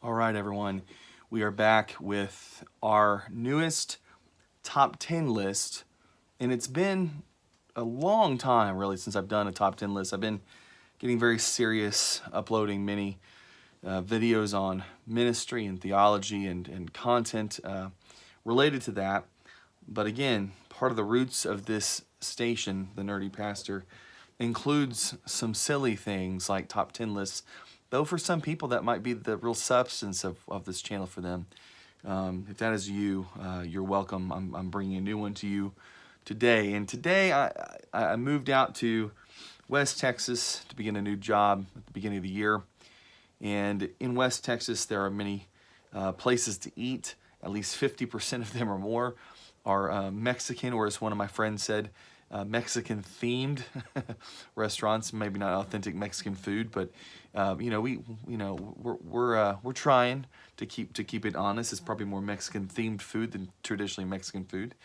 All right, everyone. We are back with our newest top 10 list. And it's been a long time, really, since I've done a top 10 list. I've been getting very serious, uploading many videos on ministry and theology and content related to that. But again, part of the roots of this station, The Nerdy Pastor, includes some silly things like top 10 lists, though for some people that might be the real substance of this channel for them. If that is you, you're welcome. I'm bringing a new one to you today. And today I moved out to West Texas to begin a new job at the beginning of the year. And in West Texas, there are many places to eat. At least 50% of them or more are Mexican, or as one of my friends said, Mexican themed restaurants. Maybe not authentic Mexican food, but we're trying to keep it honest. It's probably more Mexican themed food than traditionally Mexican food.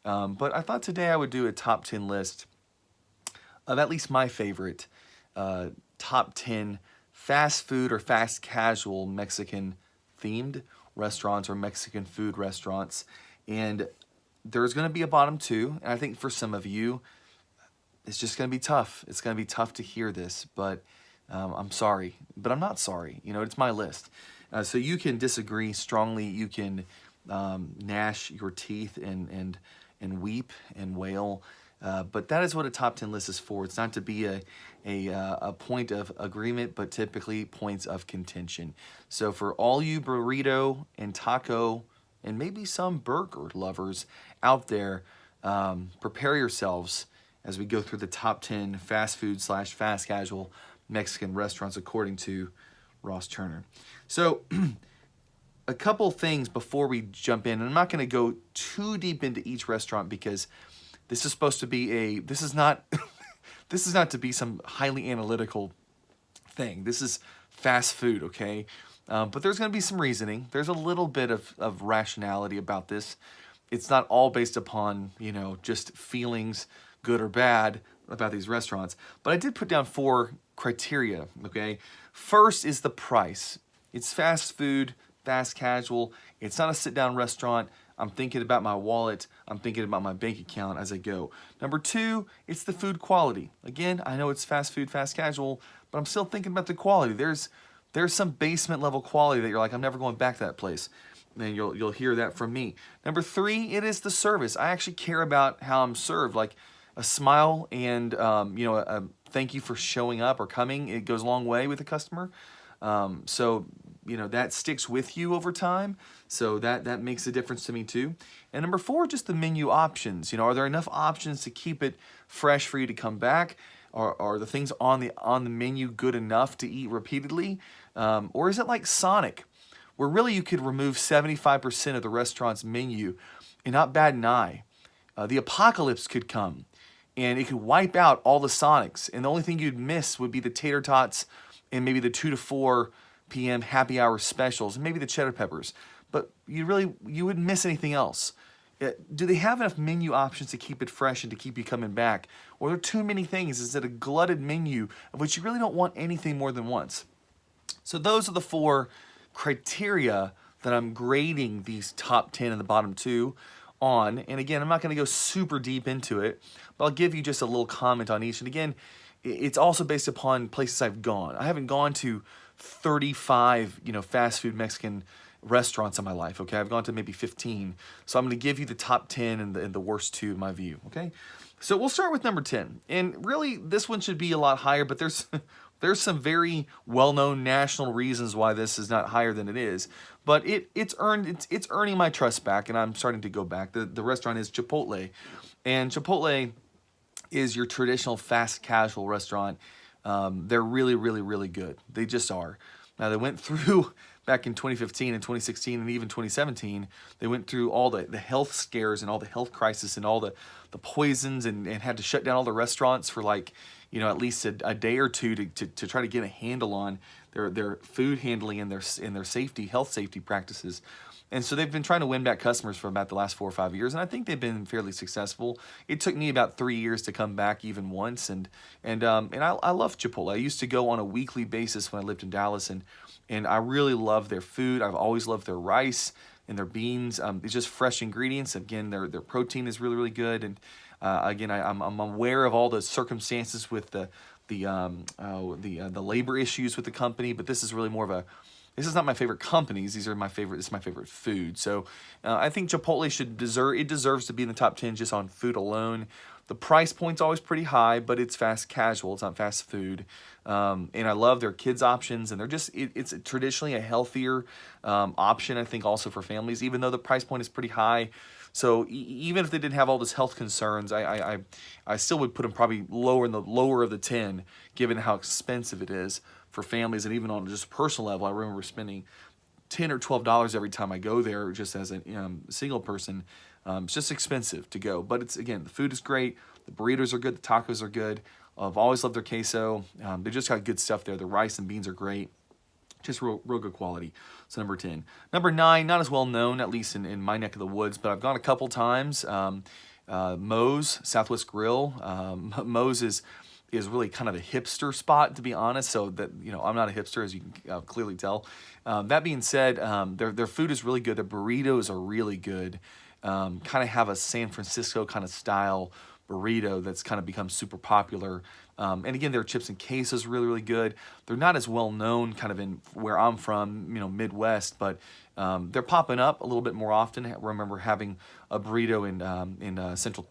But I thought today I would do a top 10 list of at least my favorite top 10 fast food or fast casual Mexican themed restaurants or Mexican food restaurants. And there's going to be a bottom two. And I think for some of you, it's just going to be tough. It's going to be tough to hear this, but I'm sorry. But I'm not sorry. You know, it's my list. So you can disagree strongly. You can gnash your teeth and weep and wail. But that is what a top 10 list is for. It's not to be a point of agreement, but typically points of contention. So for all you burrito and taco and maybe some burger lovers out there, prepare yourselves as we go through the top 10 fast food / fast casual Mexican restaurants according to Ross Turner. So a couple things before we jump in. And I'm not going to go too deep into each restaurant because this is supposed to be this is not this is not to be some highly analytical thing. This is fast food, okay? But there's going to be some reasoning. There's a little bit of rationality about this. It's not all based upon, just feelings, good or bad, about these restaurants. But I did put down 4 criteria, okay? First is the price. It's fast food, fast casual. It's not a sit-down restaurant. I'm thinking about my wallet. I'm thinking about my bank account as I go. Number 2, it's the food quality. Again, I know it's fast food, fast casual, but I'm still thinking about the quality. There's some basement level quality that you're like, I'm never going back to that place. And you'll hear that from me. Number 3, it is the service. I actually care about how I'm served. Like a smile and a thank you for showing up or coming. It goes a long way with a customer. So that sticks with you over time. So that makes a difference to me too. And number 4, just the menu options. Are there enough options to keep it fresh for you to come back? Are the things on the menu good enough to eat repeatedly? Or is it like Sonic, where really you could remove 75% of the restaurant's menu and not bat an eye? The apocalypse could come and it could wipe out all the Sonics. And the only thing you'd miss would be the tater tots and maybe the 2 to 4 p.m. happy hour specials, and maybe the cheddar peppers. But you wouldn't miss anything else. Do they have enough menu options to keep it fresh and to keep you coming back? Or are there too many things? Is it a glutted menu of which you really don't want anything more than once? So those are the 4 criteria that I'm grading these top 10 and the bottom 2 on. And again, I'm not going to go super deep into it, but I'll give you just a little comment on each. And again, it's also based upon places I've gone. I haven't gone to 35, fast food Mexican restaurants in my life, okay? I've gone to maybe 15. So I'm going to give you the top 10 and the worst 2 in my view, okay? So we'll start with number 10. And really, this one should be a lot higher, but there's some very well-known national reasons why this is not higher than it is. But it's earning my trust back, and I'm starting to go back. The restaurant is Chipotle. And Chipotle is your traditional fast casual restaurant. They're really, really, really good. They just are. Now, they went through, back in 2015 and 2016 and even 2017, they went through all the health scares and all the health crisis and all the poisons and had to shut down all the restaurants for at least a day or two to try to get a handle on their food handling and their health safety practices. And so they've been trying to win back customers for about the last 4 or 5 years, and I think they've been fairly successful. It took me about 3 years to come back even once, and I love Chipotle. I used to go on a weekly basis when I lived in Dallas, and and I really love their food. I've always loved their rice and their beans. It's just fresh ingredients. Again, their protein is really, really good. And again, I'm aware of all the circumstances with the labor issues with the company, but this is really more of a, this is not my favorite companies. These are my favorite. This is my favorite food. So I think Chipotle deserves to be in the top 10 just on food alone. The price point's always pretty high, but it's fast casual. It's not fast food. And I love their kids options, and they're just, it's traditionally a healthier option, I think, also for families, even though the price point is pretty high. So even if they didn't have all this health concerns, I still would put them probably lower in the lower of the 10, given how expensive it is for families. And even on just a personal level, I remember spending $10 or $12 every time I go there, just as a single person. It's just expensive to go, but it's, again, the food is great. The burritos are good. The tacos are good. I've always loved their queso. They just got good stuff there. The rice and beans are great. Just real good quality. So number 10. Number 9, not as well known, at least in my neck of the woods, but I've gone a couple times. Moe's Southwest Grill. Moe's is really kind of a hipster spot, to be honest. So that, I'm not a hipster, as you can clearly tell. That being said, their food is really good. Their burritos are really good. Kind of have a San Francisco kind of style burrito that's kind of become super popular. And again, their chips and queso is really, really good. They're not as well known kind of in where I'm from, Midwest, but they're popping up a little bit more often. I remember having a burrito in Central,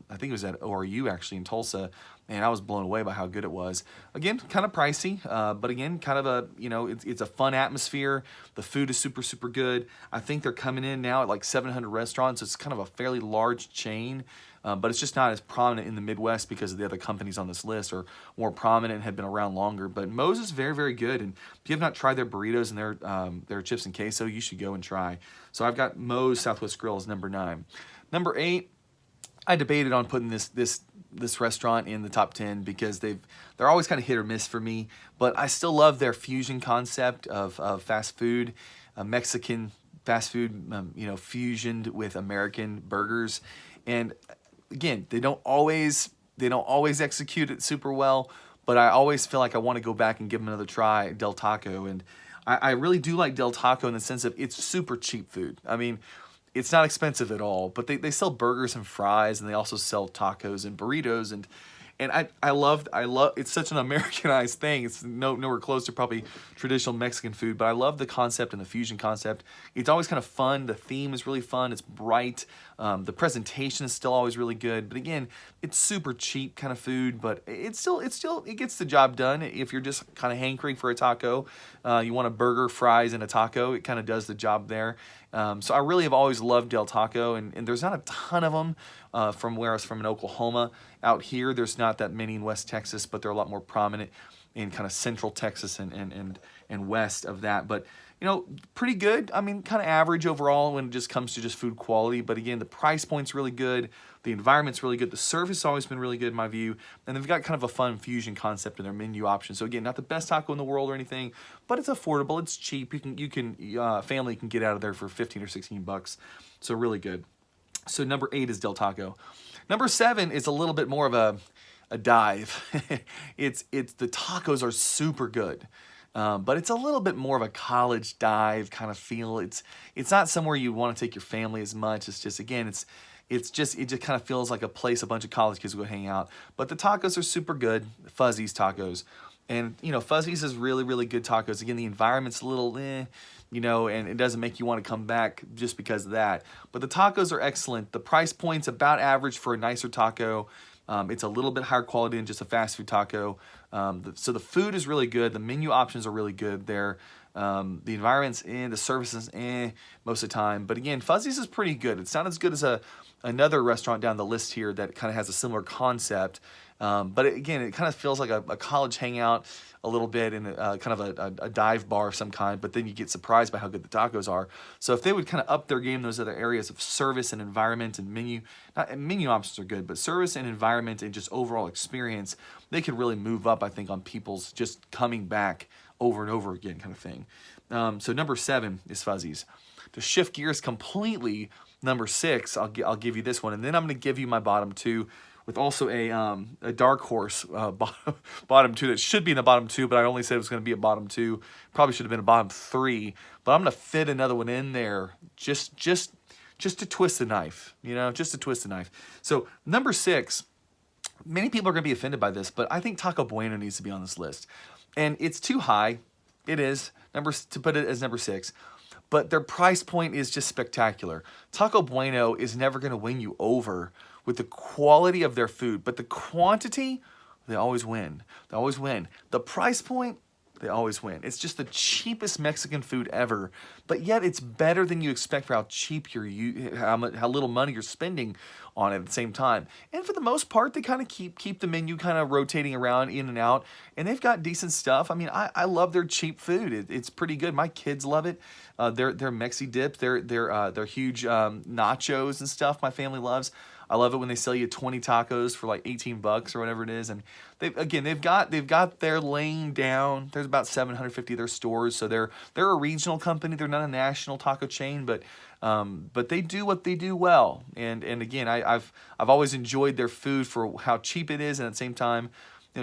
I think it was at ORU actually in Tulsa, and I was blown away by how good it was. Again, kind of pricey, but again, kind of a, it's a fun atmosphere. The food is super, super good. I think they're coming in now at like 700 restaurants. It's kind of a fairly large chain. But it's just not as prominent in the Midwest because of the other companies on this list are more prominent and have been around longer. But Moe's is very, very good. And if you have not tried their burritos and their chips and queso, you should go and try. So I've got Moe's Southwest Grill as number 9. Number 8, I debated on putting this restaurant in the top 10 because they're always kind of hit or miss for me. But I still love their fusion concept of fast food, Mexican fast food, fusioned with American burgers. And again, they don't always execute it super well, but I always feel like I want to go back and give them another try at Del Taco. And I really do like Del Taco in the sense of it's super cheap food. I mean, it's not expensive at all, but they sell burgers and fries, and they also sell tacos and burritos, and I love it's such an Americanized thing. It's nowhere close to probably traditional Mexican food, but I love the concept and the fusion concept. It's always kind of fun. The theme is really fun. It's bright. The presentation is still always really good. But again, it's super cheap kind of food, but it gets the job done. If you're just kind of hankering for a taco, you want a burger, fries, and a taco, it kind of does the job there. So I really have always loved Del Taco, and there's not a ton of them from where I was from in Oklahoma. Out here, there's not that many in West Texas, but they're a lot more prominent in kind of central Texas and west of that. But, pretty good. I mean, kind of average overall when it just comes to just food quality. But again, the price point's really good. The environment's really good. The service has always been really good in my view. And they've got kind of a fun fusion concept in their menu options. So again, not the best taco in the world or anything, but it's affordable. It's cheap. Family can get out of there for 15 or 16 bucks. So really good. So number 8 is Del Taco. Number 7 is a little bit more of a dive. It's the tacos are super good. But it's a little bit more of a college dive kind of feel. It's not somewhere you want to take your family as much. It's just, again, it just kind of feels like a place a bunch of college kids go hang out. But the tacos are super good. Fuzzy's tacos. And, Fuzzy's is really, really good tacos. Again, the environment's a little, and it doesn't make you want to come back just because of that. But the tacos are excellent. The price point's about average for a nicer taco. It's a little bit higher quality than just a fast food taco. So the food is really good. The menu options are really good there. The environment's the services most of the time. But again, Fuzzy's is pretty good. It's not as good as another restaurant down the list here that kind of has a similar concept. But again, it kind of feels like a college hangout a little bit in kind of a dive bar of some kind, but then you get surprised by how good the tacos are. So if they would kind of up their game in those other areas of service and environment and menu options are good, but service and environment and just overall experience, they could really move up, I think, on people's just coming back over and over again kind of thing. So number 7 is Fuzzy's. To shift gears completely, number 6, I'll give you this one, and then I'm going to give you my bottom 2, with also a dark horse bottom two that should be in the bottom two, but I only said it was going to be a bottom two. Probably should have been a bottom three, but I'm going to fit another one in there just to twist the knife, just to twist the knife. So number 6, many people are going to be offended by this, but I think Taco Bueno needs to be on this list. And it's too high. It is, to put it as number 6. But their price point is just spectacular. Taco Bueno is never going to win you over with the quality of their food. But the quantity, they always win. They always win. The price point, they always win. It's just the cheapest Mexican food ever, but yet it's better than you expect for how cheap how little money you're spending on it at the same time. And for the most part, they kind of keep the menu kind of rotating around in and out, and they've got decent stuff. I mean, I love their cheap food. It's pretty good. My kids love it. Their Mexi dip, their huge nachos and stuff. My family loves. I love it when they sell you 20 tacos for like $18 or whatever it is. And they've got their lane down. There's about 750 of their stores, so they're a regional company. They're not a national taco chain, but they do what they do well. And again, I've always enjoyed their food for how cheap it is, and at the same time,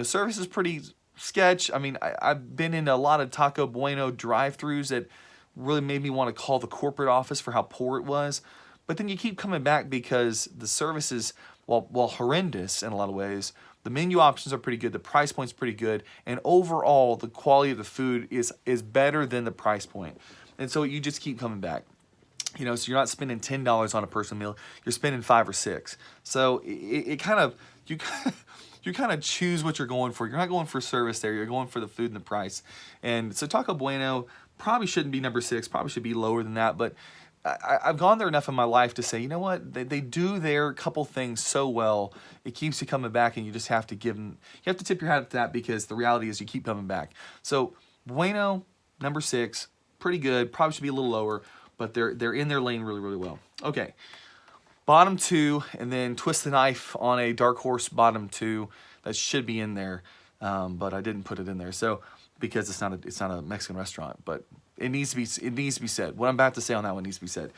service is pretty sketch. I mean, I've been in a lot of Taco Bueno drive-thrus that really made me want to call the corporate office for how poor it was. But then you keep coming back because the service is, while horrendous in a lot of ways, the menu options are pretty good, the price point's pretty good, and overall the quality of the food is better than the price point. And so you just keep coming back. So you're not spending $10 on a personal meal, you're spending 5 or 6. So you kind of choose what you're going for. You're not going for service there, you're going for the food and the price. And so Taco Bueno probably shouldn't be number 6, probably should be lower than that, but I've gone there enough in my life to say, you know what, they do their couple things so well, it keeps you coming back, and you just have to give them, you have to tip your hat to that, because the reality is you keep coming back. So Bueno, number 6, pretty good, probably should be a little lower, but they're in their lane really, really well. Okay, bottom 2, and then twist the knife on a dark horse bottom 2 that should be in there, but I didn't put it in there, so because it's not a Mexican restaurant, but it needs to be said. What I'm about to say on that one needs to be said.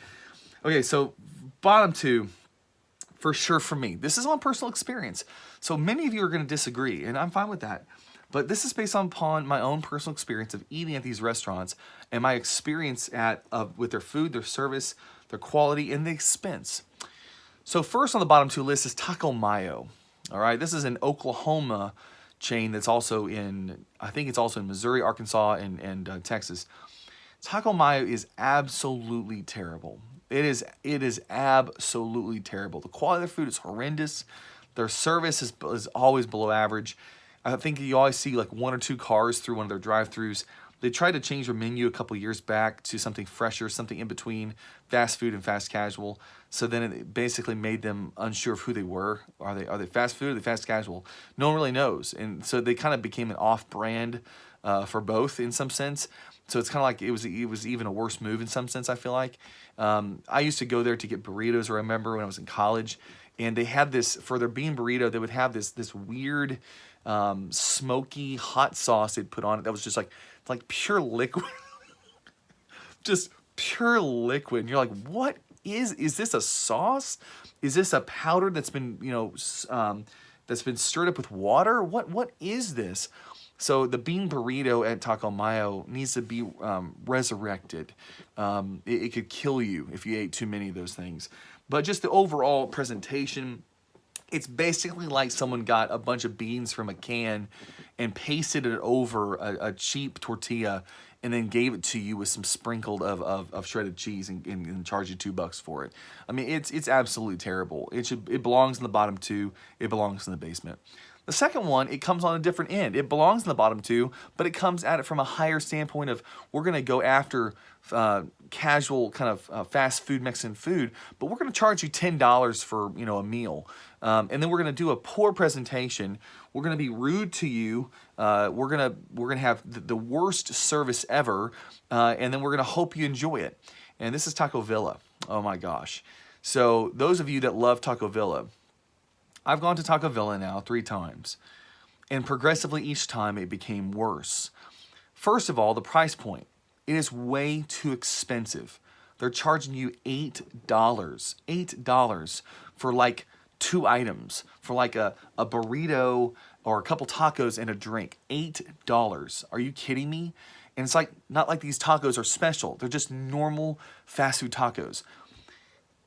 Okay, so bottom 2, for sure for me. This is on personal experience. So many of you are going to disagree, and I'm fine with that. But this is based upon my own personal experience of eating at these restaurants and my experience with their food, their service, their quality, and the expense. So first on the bottom 2 list is Taco Mayo. All right, this is an Oklahoma chain that's also I think it's also in Missouri, Arkansas, and Texas. Taco Mayo is absolutely terrible. It is absolutely terrible. The quality of their food is horrendous. Their service is always below average. I think you always see like 1 or 2 cars through one of their drive-thrus. They tried to change their menu a couple years back to something fresher, something in between fast food and fast casual. So then it basically made them unsure of who they were. Are they fast food or are they fast casual? No one really knows. And so they kind of became an off-brand for both in some sense. So it's kind of like it was even a worse move in some sense, I feel like. I used to go there to get burritos, or I remember when I was in college, and they had this, for their bean burrito, they would have this weird smoky hot sauce they'd put on it that was just like pure liquid. Just pure liquid. And you're like, what is this a sauce? Is this a powder that's been, that's been stirred up with water? What is this? So the bean burrito at Taco Mayo needs to be resurrected. It could kill you if you ate too many of those things. But just the overall presentation, it's basically like someone got a bunch of beans from a can and pasted it over a cheap tortilla and then gave it to you with some sprinkled of shredded cheese and charge you $2 for it. I mean, it's absolutely terrible. It belongs in the bottom 2. It belongs in the basement. The second one, it comes on a different end. It belongs in the bottom 2, but it comes at it from a higher standpoint of, we're going to go after casual kind of fast food, Mexican food, but we're going to charge you $10 for a meal. And then we're going to do a poor presentation. We're going to be rude to you. We're gonna have the worst service ever, and then we're going to hope you enjoy it. And this is Taco Villa. Oh my gosh. So those of you that love Taco Villa, I've gone to Taco Villa now 3 times, and progressively each time it became worse. First of all, the price point. It is way too expensive. They're charging you $8 for like 2 items for like a burrito or a couple tacos and a drink. $8. Are you kidding me? And it's like, not like these tacos are special. They're just normal fast food tacos.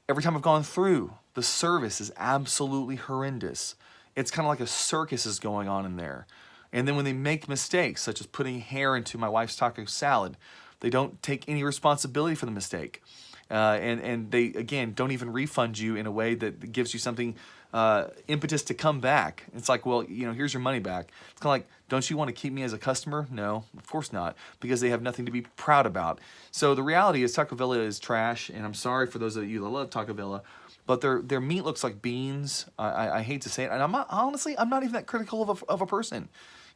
Every time I've gone through, the service is absolutely horrendous. It's kind of like a circus is going on in there. And then when they make mistakes, such as putting hair into my wife's taco salad, they don't take any responsibility for the mistake. And they, again, don't even refund you in a way that gives you something impetus to come back. It's like, well, here's your money back. It's kind of like, don't you want to keep me as a customer? No, of course not, because they have nothing to be proud about. So the reality is Taco Villa is trash, and I'm sorry for those of you that love Taco Villa, but their meat looks like beans. I hate to say it, and I'm not even that critical of a person.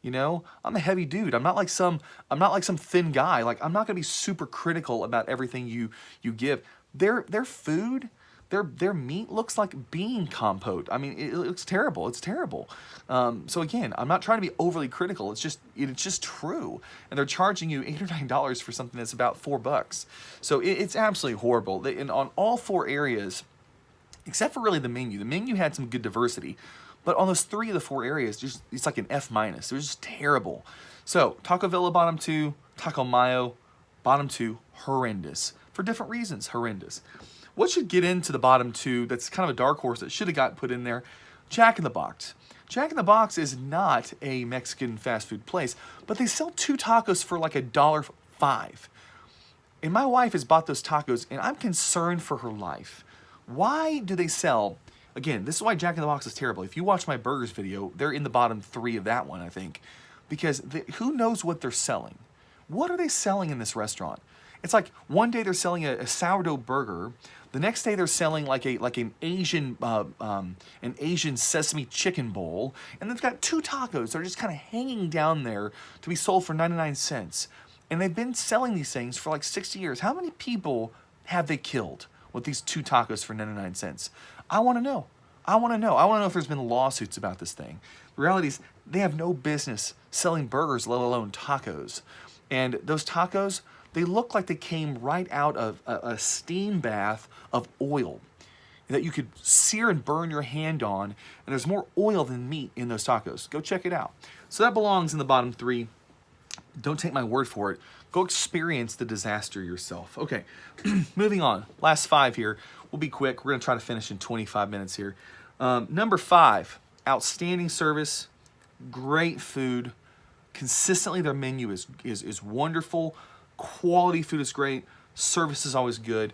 I'm a heavy dude. I'm not like some thin guy. Like, I'm not gonna be super critical about everything you give. Their food, their meat looks like bean compote. I mean, it looks terrible. It's terrible. So again, I'm not trying to be overly critical. It's just true. And they're charging you $8 or $9 for something that's about $4. So it's absolutely horrible. And on all 4 areas, except for really the menu. The menu had some good diversity. But on those 3 of the 4 areas, it's like an F-. It was just terrible. So Taco Villa, bottom 2. Taco Mayo, bottom 2. Horrendous. For different reasons, horrendous. What should get into the bottom 2 that's kind of a dark horse that should have got put in there? Jack in the Box. Jack in the Box is not a Mexican fast food place, but they sell 2 tacos for like $1.05. And my wife has bought those tacos, and I'm concerned for her life. Why do they sell... Again, this is why Jack in the Box is terrible. If you watch my burgers video, they're in the bottom 3 of that one, I think. Because who knows what they're selling? What are they selling in this restaurant? It's like one day they're selling a sourdough burger. The next day they're selling like an Asian sesame chicken bowl. And they've got 2 tacos that are just kind of hanging down there to be sold for 99 cents. And they've been selling these things for like 60 years. How many people have they killed with these 2 tacos for 99 cents? I want to know. I want to know if there's been lawsuits about this thing. The reality is they have no business selling burgers, let alone tacos. And those tacos, they look like they came right out of a steam bath of oil that you could sear and burn your hand on. And there's more oil than meat in those tacos. Go check it out. So that belongs in the bottom 3. Don't take my word for it. Go experience the disaster yourself. Okay, moving on. Last 5 here. We'll be quick. We're going to try to finish in 25 minutes here. Number 5, outstanding service, great food. Consistently, their menu is wonderful. Quality food is great. Service is always good,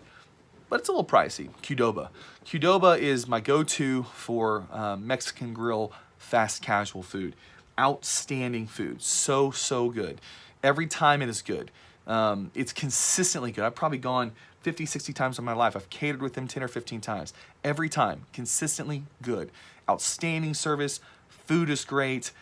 but it's a little pricey. Qdoba. Qdoba is my go-to for Mexican grill fast casual food. Outstanding food. So good. Every time it is good. It's consistently good. I've probably gone 50, 60 times in my life. I've catered with them 10 or 15 times. Every time, consistently good. Outstanding service. Food is great.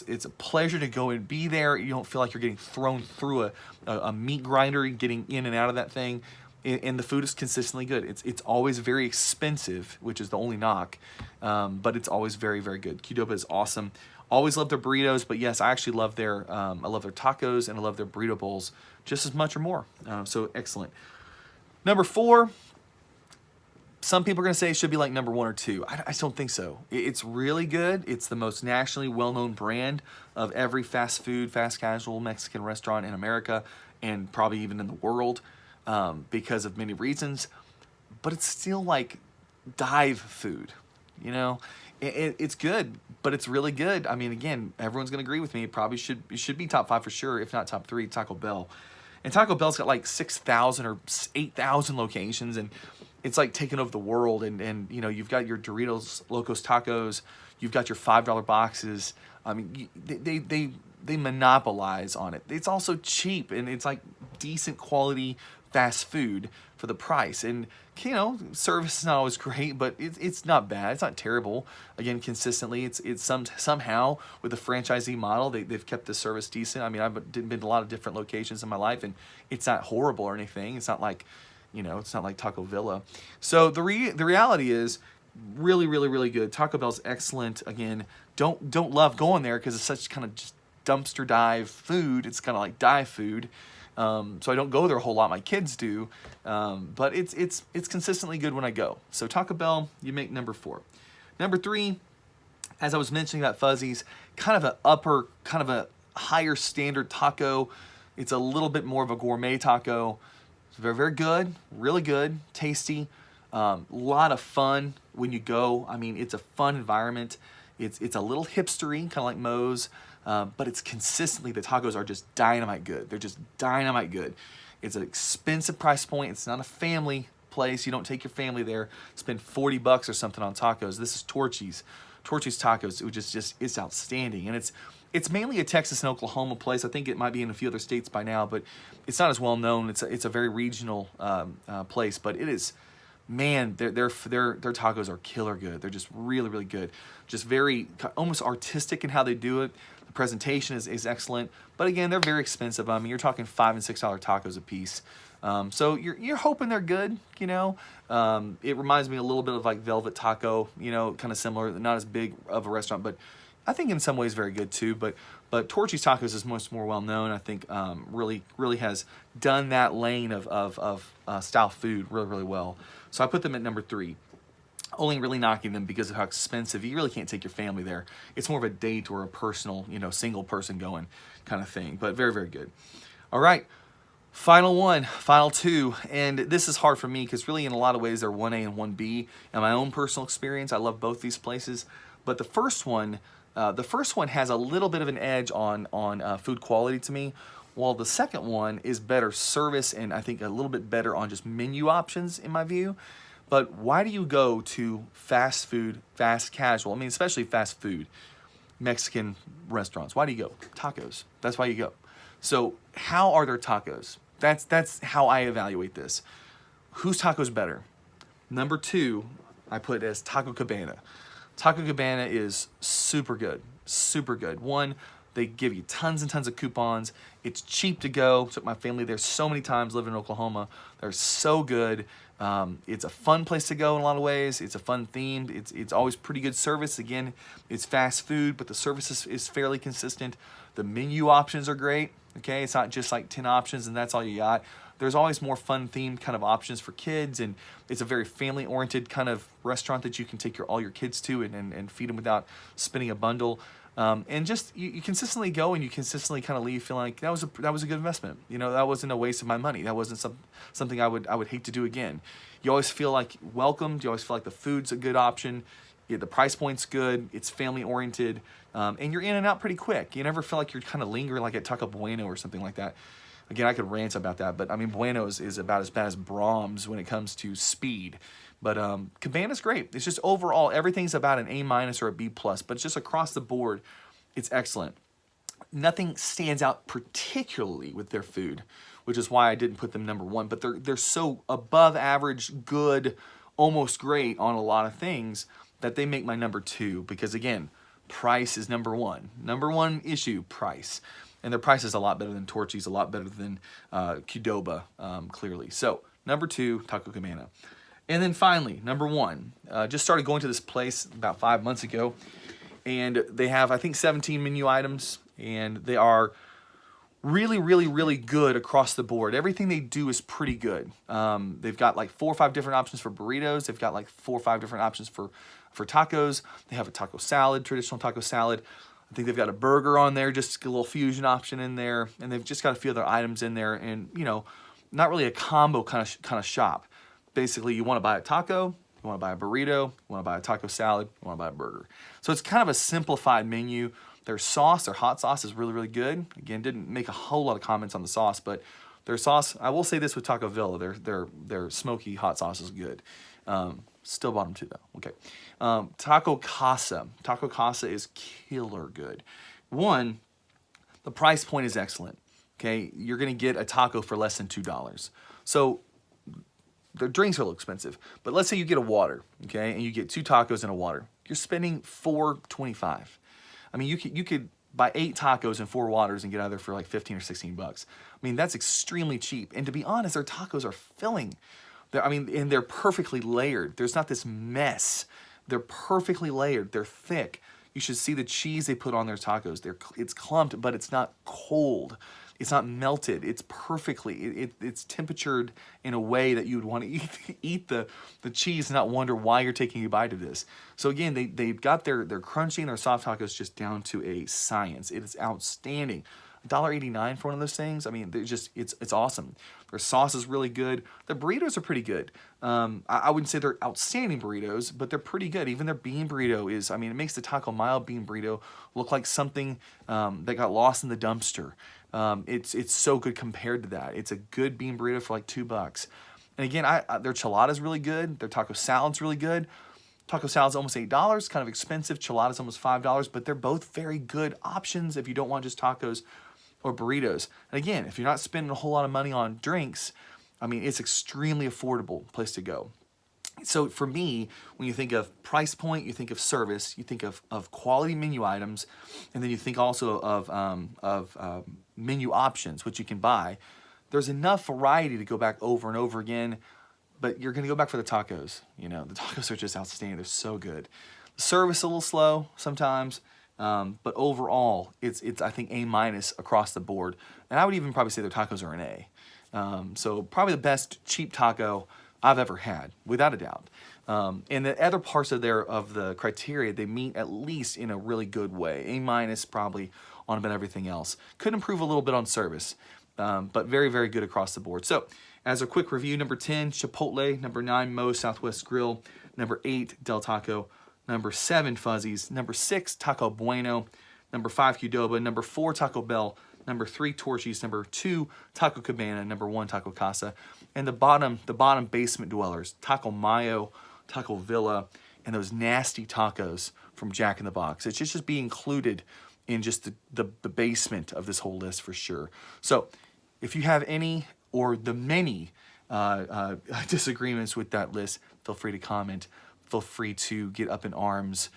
It's a pleasure to go and be there. You don't feel like you're getting thrown through a meat grinder, getting in and out of that thing. And the food is consistently good. It's always very expensive, which is the only knock, but it's always very, very good. Qdoba is awesome. Always love their burritos, but yes, I actually love their tacos, and I love their burrito bowls just as much or more. So excellent. Number 4, some people are going to say it should be like number 1 or 2. I just don't think so. It's really good. It's the most nationally well-known brand of every fast food, fast casual Mexican restaurant in America, and probably even in the world, because of many reasons. But it's still like dive food, It's good, but it's really good. I mean, again, everyone's going to agree with me. It probably should be top 5 for sure, if not top 3, Taco Bell. And Taco Bell's got like 6,000 or 8,000 locations, and it's like taking over the world. And you've got your Doritos Locos Tacos, you've got your $5 boxes. I mean, they monopolize on it. It's also cheap, and it's like decent quality fast food for the price. And service is not always great, but it's not bad. It's not terrible. Again, consistently, it's somehow with the franchisee model, they've kept the service decent. I mean, I've been to a lot of different locations in my life, and it's not horrible or anything. It's not like, it's not like Taco Villa. So the reality is really, really, really good. Taco Bell's excellent. Again, don't love going there because it's such kind of just dumpster dive food. It's kind of like dive food. So I don't go there a whole lot. My kids do, but it's consistently good when I go. So Taco Bell, you make number 4. Number 3, as I was mentioning about Fuzzies, kind of a higher standard taco. It's a little bit more of a gourmet taco. It's very, very good, really good, tasty. Lot of fun when you go. I mean, it's a fun environment. It's a little hipstery, kind of like Moe's, but it's consistently, the tacos are just dynamite good. They're just dynamite good. It's an expensive price point. It's not a family place. You don't take your family there, spend $40 or something on tacos. This is Torchy's. Torchy's Tacos, which is just, it's outstanding. And it's mainly a Texas and Oklahoma place. I think it might be in a few other states by now, but it's not as well known. It's a very regional place, but it is, man, their tacos are killer good. They're just really, really good. Just very, almost artistic in how they do it. The presentation is excellent, but again, they're very expensive. I mean, you're talking $5 and $6 tacos a piece. So you're hoping they're good, you know. It reminds me a little bit of like Velvet Taco, you know, kind of similar, not as big of a restaurant, but I think in some ways very good too. But Torchy's Tacos is much more well known. I think really has done that lane of style food really, really well. So I put them at number 3. Only really knocking them because of how expensive. You really can't take your family there. It's more of a date or a personal, you know, single person going kind of thing. But very, very good. All right. Final 2, and this is hard for me because really in a lot of ways they're 1A and 1B. And my own personal experience, I love both these places. But the first one has a little bit of an edge on food quality to me, while the second one is better service and I think a little bit better on just menu options in my view. But why do you go to fast food, fast casual, I mean especially fast food, Mexican restaurants? Why do you go? Tacos. That's why you go. So how are their tacos? That's how I evaluate this. Whose tacos better? Number 2, I put as Taco Cabana. Taco Cabana is super good, super good. 1, they give you tons and tons of coupons. It's cheap to go. Took my family there so many times, living in Oklahoma. They're so good. It's a fun place to go in a lot of ways. It's a fun theme. It's always pretty good service. Again, it's fast food, but the service is fairly consistent. The menu options are great. Okay, it's not just like 10 options and that's all you got. There's always more fun themed kind of options for kids, and it's a very family oriented kind of restaurant that you can take all your kids to and feed them without spending a bundle. And just you consistently go and you consistently kind of leave feeling like that was a good investment. You know, that wasn't a waste of my money. That wasn't something I would hate to do again. You always feel like welcomed. You always feel like the food's a good option. Yeah, the price point's good. It's family oriented, and you're in and out pretty quick. You never feel like you're kind of lingering like at Taco Bueno or something like that. Again, I could rant about that, but I mean, Bueno's is about as bad as Brahms when it comes to speed. But Cabana's great. It's just overall, everything's about an A- or a B+, but it's just across the board, it's excellent. Nothing stands out particularly with their food, which is why I didn't put them number 1, but they're so above average, good, almost great on a lot of things that they make my number 2, because again, price is number 1. Number 1 issue, price. And their price is a lot better than Torchy's, a lot better than Qdoba, clearly. So, number 2, Taco Cabana. And then finally, number 1. Just started going to this place about 5 months ago. And they have, I think, 17 menu items. And they are really, really, really good across the board. Everything they do is pretty good. They've got like 4 or 5 different options for burritos. They've got like 4 or 5 different options for tacos. They have a taco salad, traditional taco salad. I think they've got a burger on there, just a little fusion option in there, and they've just got a few other items in there, and you know, not really a combo kind of shop. Basically, you want to buy a taco, you want to buy a burrito, you want to buy a taco salad, you want to buy a burger. So it's kind of a simplified menu. Their sauce, their hot sauce is really, really good. Again, didn't make a whole lot of comments on the sauce, but their sauce, I will say this with Taco Villa, their smoky hot sauce is good. Still bottom 2 though. Okay. Taco Casa. Taco Casa is killer good. 1, the price point is excellent. Okay, you're gonna get a taco for less than $2. So their drinks are a little expensive, but let's say you get a water, okay, and you get 2 tacos and a water. You're spending $4.25. I mean, you could buy 8 tacos and 4 waters and get out of there for like 15 or 16 bucks. I mean, that's extremely cheap. And to be honest, their tacos are filling. And they're perfectly layered. There's not this mess. They're perfectly layered. They're thick. You should see the cheese they put on their tacos. It's clumped, but it's not cold. It's not melted. It's perfectly, it's temperatured in a way that you would want to eat the cheese and not wonder why you're taking a bite of this. So again, they've got their crunchy and their soft tacos just down to a science. It is outstanding. $1.89 for one of those things. I mean, they're just, it's awesome. Their sauce is really good. The burritos are pretty good. I wouldn't say they're outstanding burritos, but they're pretty good. Even their bean burrito is, I mean, it makes the Taco Mayo bean burrito look like something that got lost in the dumpster. It's so good compared to that. It's a good bean burrito for like $2. And again, their chilada's really good. Their taco salad's really good. Taco salad's almost $8, kind of expensive. Chilada's almost $5, but they're both very good options if you don't want just tacos or burritos. And again, if you're not spending a whole lot of money on drinks, I mean, it's extremely affordable place to go. So for me, when you think of price point, you think of service, you think of quality menu items, and then you think also of menu options, which you can buy. There's enough variety to go back over and over again, but you're going to go back for the tacos. You know, the tacos are just outstanding. They're so good. The service a little slow sometimes, but overall, it's I think A- across the board. And I would even probably say their tacos are an A. So probably the best cheap taco I've ever had, without a doubt. And the other parts of the criteria, they meet at least in a really good way. A- probably on about everything else. Could improve a little bit on service, but very, very good across the board. So as a quick review, number 10, Chipotle. Number 9, Moe's Southwest Grill. Number 8, Del Taco. Number 7, Fuzzy's. Number 6, Taco Bueno. Number 5, Qdoba. Number 4, Taco Bell. Number 3, Torchy's. Number 2, Taco Cabana. Number 1, Taco Casa. And the bottom basement dwellers, Taco Mayo, Taco Villa, and those nasty tacos from Jack in the Box. It should just be included in just the basement of this whole list for sure. So if you have any or the many disagreements with that list, feel free to comment. Feel free to get up in arms,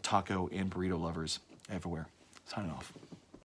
taco and burrito lovers everywhere. Signing off.